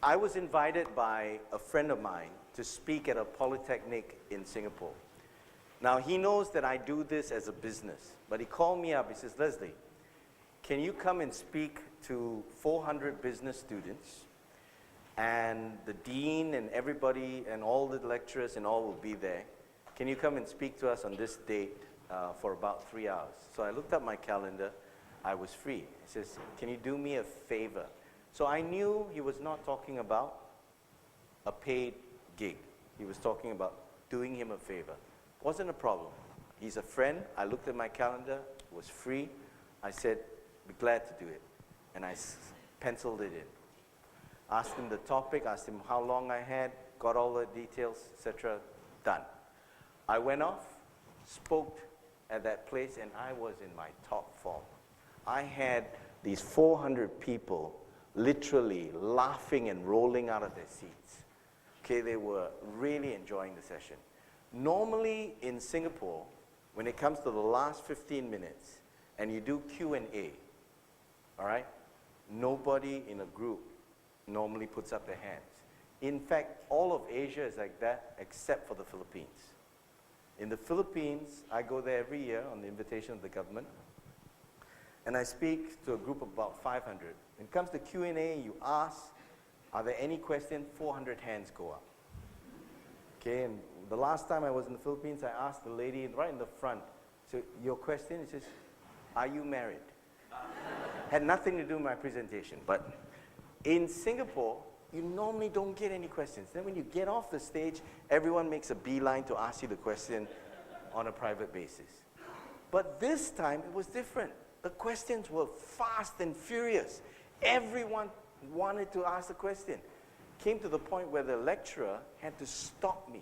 I was invited by a friend of mine to speak at a polytechnic in Singapore. Now, he knows that I do this as a business, but he called me up. He says, Leslie, can you come and speak to 400 business students, and the dean and everybody and all the lecturers and all will be there. Can you come and speak to us on this date for about 3 hours? So I looked up my calendar. I was free. He says, can you do me a favor? So I knew he was not talking about a paid gig. He was talking about doing him a favor. Wasn't a problem. He's a friend. I looked at my calendar, was free. I said, be glad to do it. And I penciled it in. Asked him the topic, asked him how long I had, got all the details, etc. Done. I went off, spoke at that place, and I was in my top form. I had these 400 people literally laughing and rolling out of their seats. Okay, they were really enjoying the session. Normally in Singapore, when it comes to the last 15 minutes, and you do Q&A, all right, nobody in a group normally puts up their hands. In fact, all of Asia is like that, except for the Philippines. In the Philippines, I go there every year on the invitation of the government, and I speak to a group of about 500. When it comes to Q&A, you ask, are there any questions? 400 hands go up. Okay, and the last time I was in the Philippines, I asked the lady right in the front, so your question is just, are you married? Had nothing to do with my presentation, but in Singapore, you normally don't get any questions. Then when you get off the stage, everyone makes a beeline to ask you the question on a private basis. But this time, it was different. The questions were fast and furious. Everyone wanted to ask the question. Came to the point where the lecturer had to stop me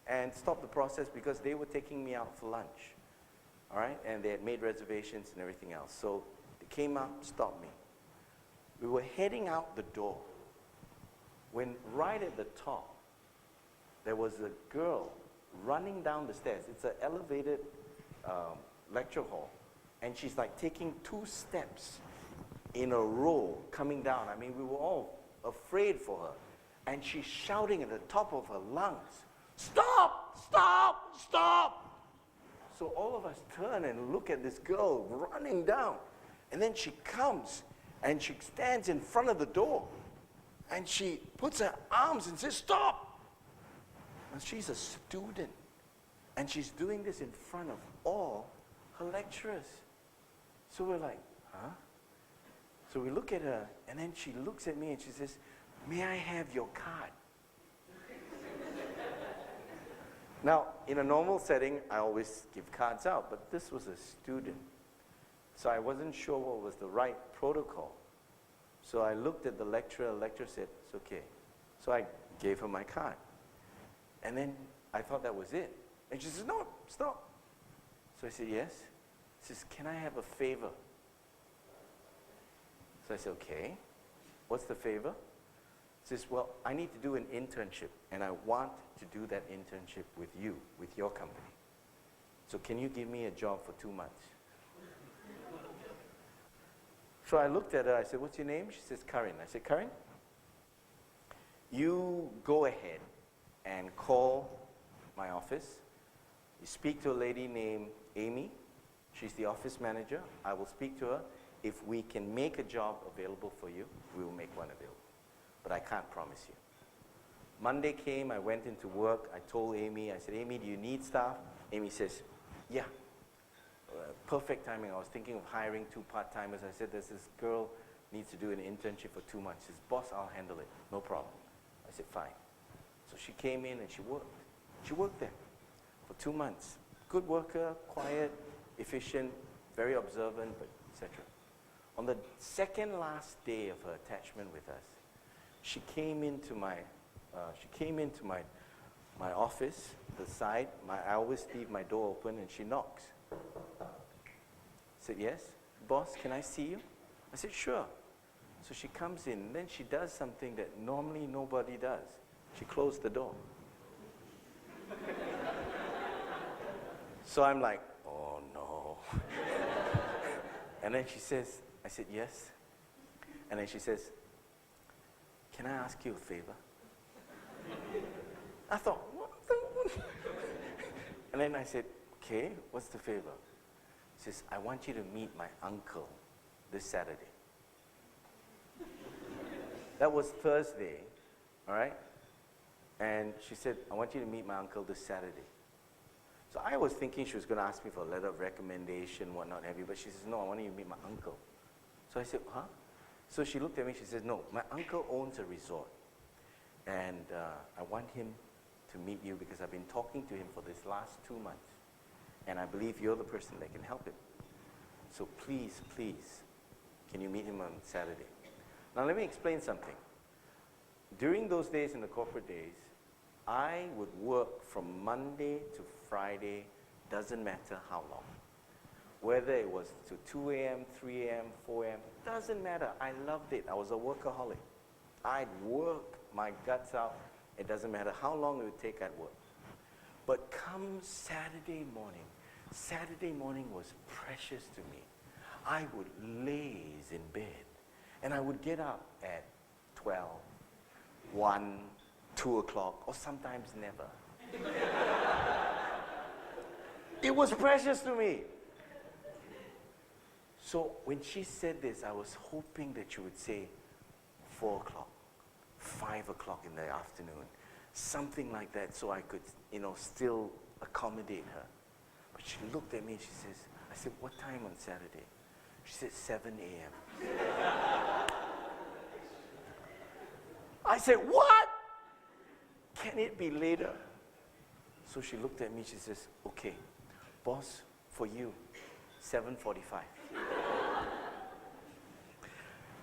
and stop the process because they were taking me out for lunch. All right, and they had made reservations and everything else. So they came out, stopped me. We were heading out the door when right at the top, there was a girl running down the stairs. It's an elevated lecture hall. And she's like taking 2 steps in a row coming down. I mean, we were all afraid for her. And she's shouting at the top of her lungs, stop, stop, stop. So all of us turn and look at this girl running down. And then she comes and she stands in front of the door. And she puts her arms and says, stop. And she's a student. And she's doing this in front of all her lecturers. So we're like, huh? So we look at her, and then she looks at me and she says, may I have your card? Now, in a normal setting, I always give cards out, but this was a student. So I wasn't sure what was the right protocol. So I looked at the lecturer said, it's okay. So I gave her my card. And then I thought that was it. And she said, no, stop. So I said, yes. She says, can I have a favor? So I said, okay. What's the favor? She says, well, I need to do an internship, and I want to do that internship with you, with your company. So can you give me a job for 2 months? So I looked at her, I said, what's your name? She says, Karin. I said, Karin, you go ahead and call my office. You speak to a lady named Amy. She's the office manager. I will speak to her. If we can make a job available for you, we will make one available. But I can't promise you. Monday came, I went into work. I told Amy, I said, Amy, do you need staff? Amy says, yeah. Perfect timing. I was thinking of hiring 2 part-timers. I said, there's this girl needs to do an internship for 2 months. She says, boss, I'll handle it. No problem. I said, fine. So she came in and she worked. She worked there for 2 months. Good worker, quiet, efficient, very observant, but etc. On the second last day of her attachment with us, she came into my office, the side. I always leave my door open, and she knocks. I said, yes, boss, can I see you? I said, sure. So she comes in, and then she does something that normally nobody does. She closed the door. So I'm like, oh no. And then she says, I said, yes. And then she says, can I ask you a favor? I thought, what the? And then I said, okay, what's the favor? She says, I want you to meet my uncle this Saturday. That was Thursday, all right? And she said, I want you to meet my uncle this Saturday. So I was thinking she was going to ask me for a letter of recommendation, whatnot, have you, but she says, no, I want you to meet my uncle. So I said, huh? So she looked at me, she said, no, my uncle owns a resort. And I want him to meet you because I've been talking to him for this last 2 months. And I believe you're the person that can help him. So please, please, can you meet him on Saturday? Now let me explain something. During those days, in the corporate days, I would work from Monday to Friday, doesn't matter how long. Whether it was to 2 a.m., 3 a.m., 4 a.m., doesn't matter. I loved it. I was a workaholic. I'd work my guts out. It doesn't matter how long it would take, I'd work. But come Saturday morning was precious to me. I would laze in bed, and I would get up at 12, 1, 2 o'clock, or sometimes never. It was precious to me. So when she said this, I was hoping that she would say 4 o'clock, 5 o'clock in the afternoon, something like that, so I could, still accommodate her. But she looked at me and she says, I said, what time on Saturday? She said, 7 a.m. I said, what? Can it be later? So she looked at me, she says, okay, boss, for you, 7:45.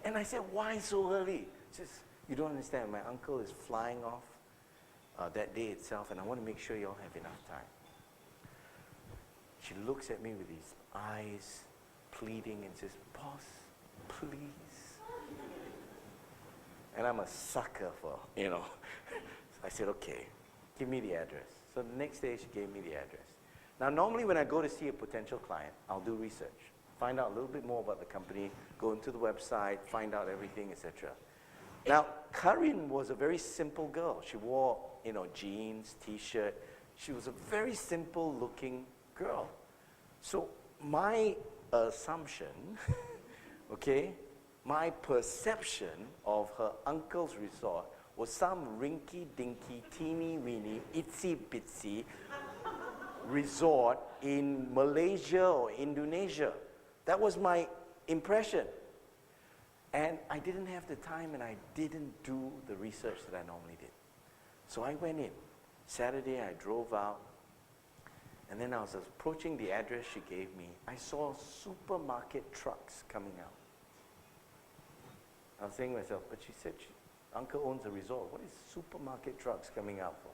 And I said, why so early? She says, you don't understand, my uncle is flying off that day itself, and I want to make sure you all have enough time. She looks at me with these eyes pleading and says, boss, please. And I'm a sucker for, So I said, okay, give me the address. So the next day she gave me the address. Now normally when I go to see a potential client, I'll do research, find out a little bit more about the company, go into the website, find out everything, etc. Now, Karin was a very simple girl. She wore, jeans, t-shirt. She was a very simple looking girl. So my assumption, okay, my perception of her uncle's resort was some rinky-dinky, teeny-weeny, itsy-bitsy resort in Malaysia or Indonesia. That was my impression. And I didn't have the time, and I didn't do the research that I normally did. So I went in. Saturday, I drove out, and then I was approaching the address she gave me. I saw supermarket trucks coming out. I was saying to myself, but she said, Uncle owns a resort. What is supermarket trucks coming out for?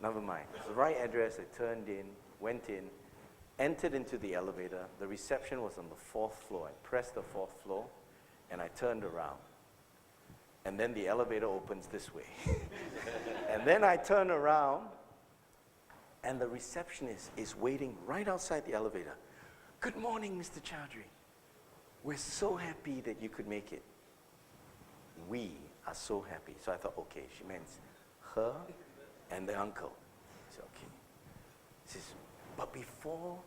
Never mind. It's the right address. I turned in, went in, entered into the elevator. The reception was on the 4th floor. I pressed the 4th floor, and I turned around. And then the elevator opens this way. And then I turn around, and the receptionist is waiting right outside the elevator. Good morning, Mr. Choudhury. We're so happy that you could make it. We are so happy. So I thought, okay, she means her and the uncle. I said, okay. She says, but before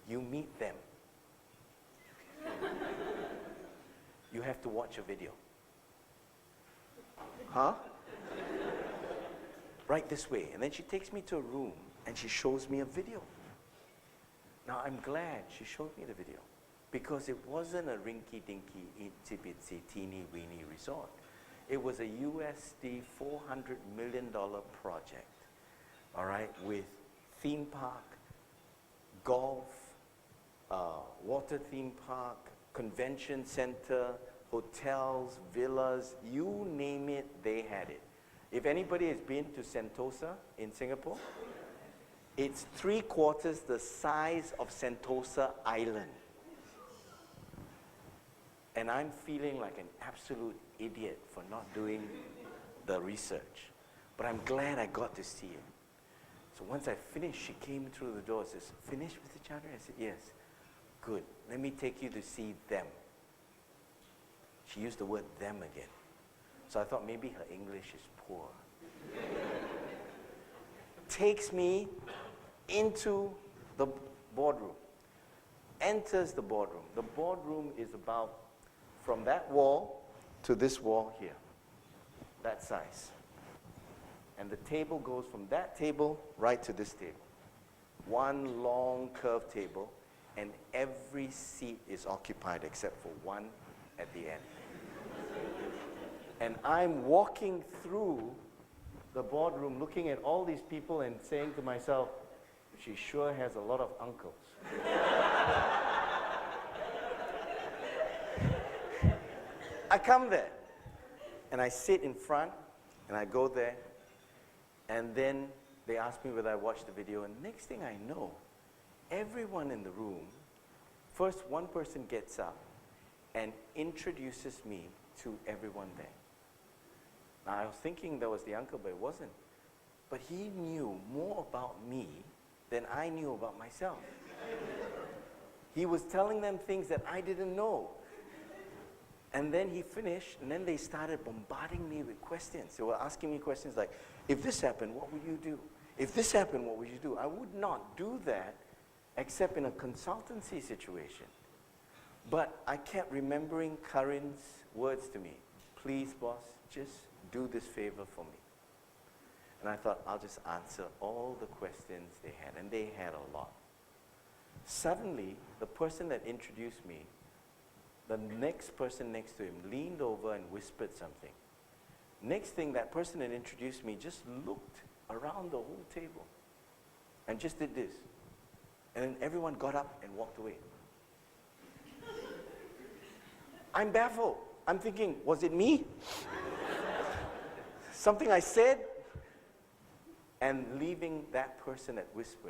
you meet them, you have to watch a video. Huh? Right this way. And then she takes me to a room and she shows me a video. Now I'm glad she showed me the video because it wasn't a rinky-dinky, itsy-bitsy, teeny-weeny resort. It was a USD $400 million project, all right, with theme park, golf, water theme park, convention center, hotels, villas, you name it, they had it. If anybody has been to Sentosa in Singapore, it's 3/4 the size of Sentosa Island. And I'm feeling like an absolute idiot for not doing the research. But I'm glad I got to see it. So once I finished, she came through the door and says, finished, Mr. Choudhury? I said, yes. Good. Let me take you to see them. She used the word them again. So I thought maybe her English is poor. Takes me into the boardroom. Enters the boardroom. The boardroom is about from that wall to this wall here. That size. And the table goes from that table right to this table. One long curved table, and every seat is occupied except for one at the end. And I'm walking through the boardroom looking at all these people and saying to myself, she sure has a lot of uncles. I come there, and I sit in front, and I go there, and then they ask me whether I watched the video, and next thing I know, everyone in the room, first one person gets up and introduces me to everyone there. Now, I was thinking that was the uncle, but it wasn't. But he knew more about me than I knew about myself. He was telling them things that I didn't know. And then he finished, and then they started bombarding me with questions. They were asking me questions like, if this happened, what would you do? If this happened, what would you do? I would not do that except in a consultancy situation. But I kept remembering Karin's words to me. Please, boss, just do this favor for me. And I thought, I'll just answer all the questions they had. And they had a lot. Suddenly, the person that introduced me, the next person next to him leaned over and whispered something. Next thing, that person that introduced me just looked around the whole table and just did this. And then everyone got up and walked away. I'm baffled. I'm thinking, was it me? Something I said? And leaving that person that whispered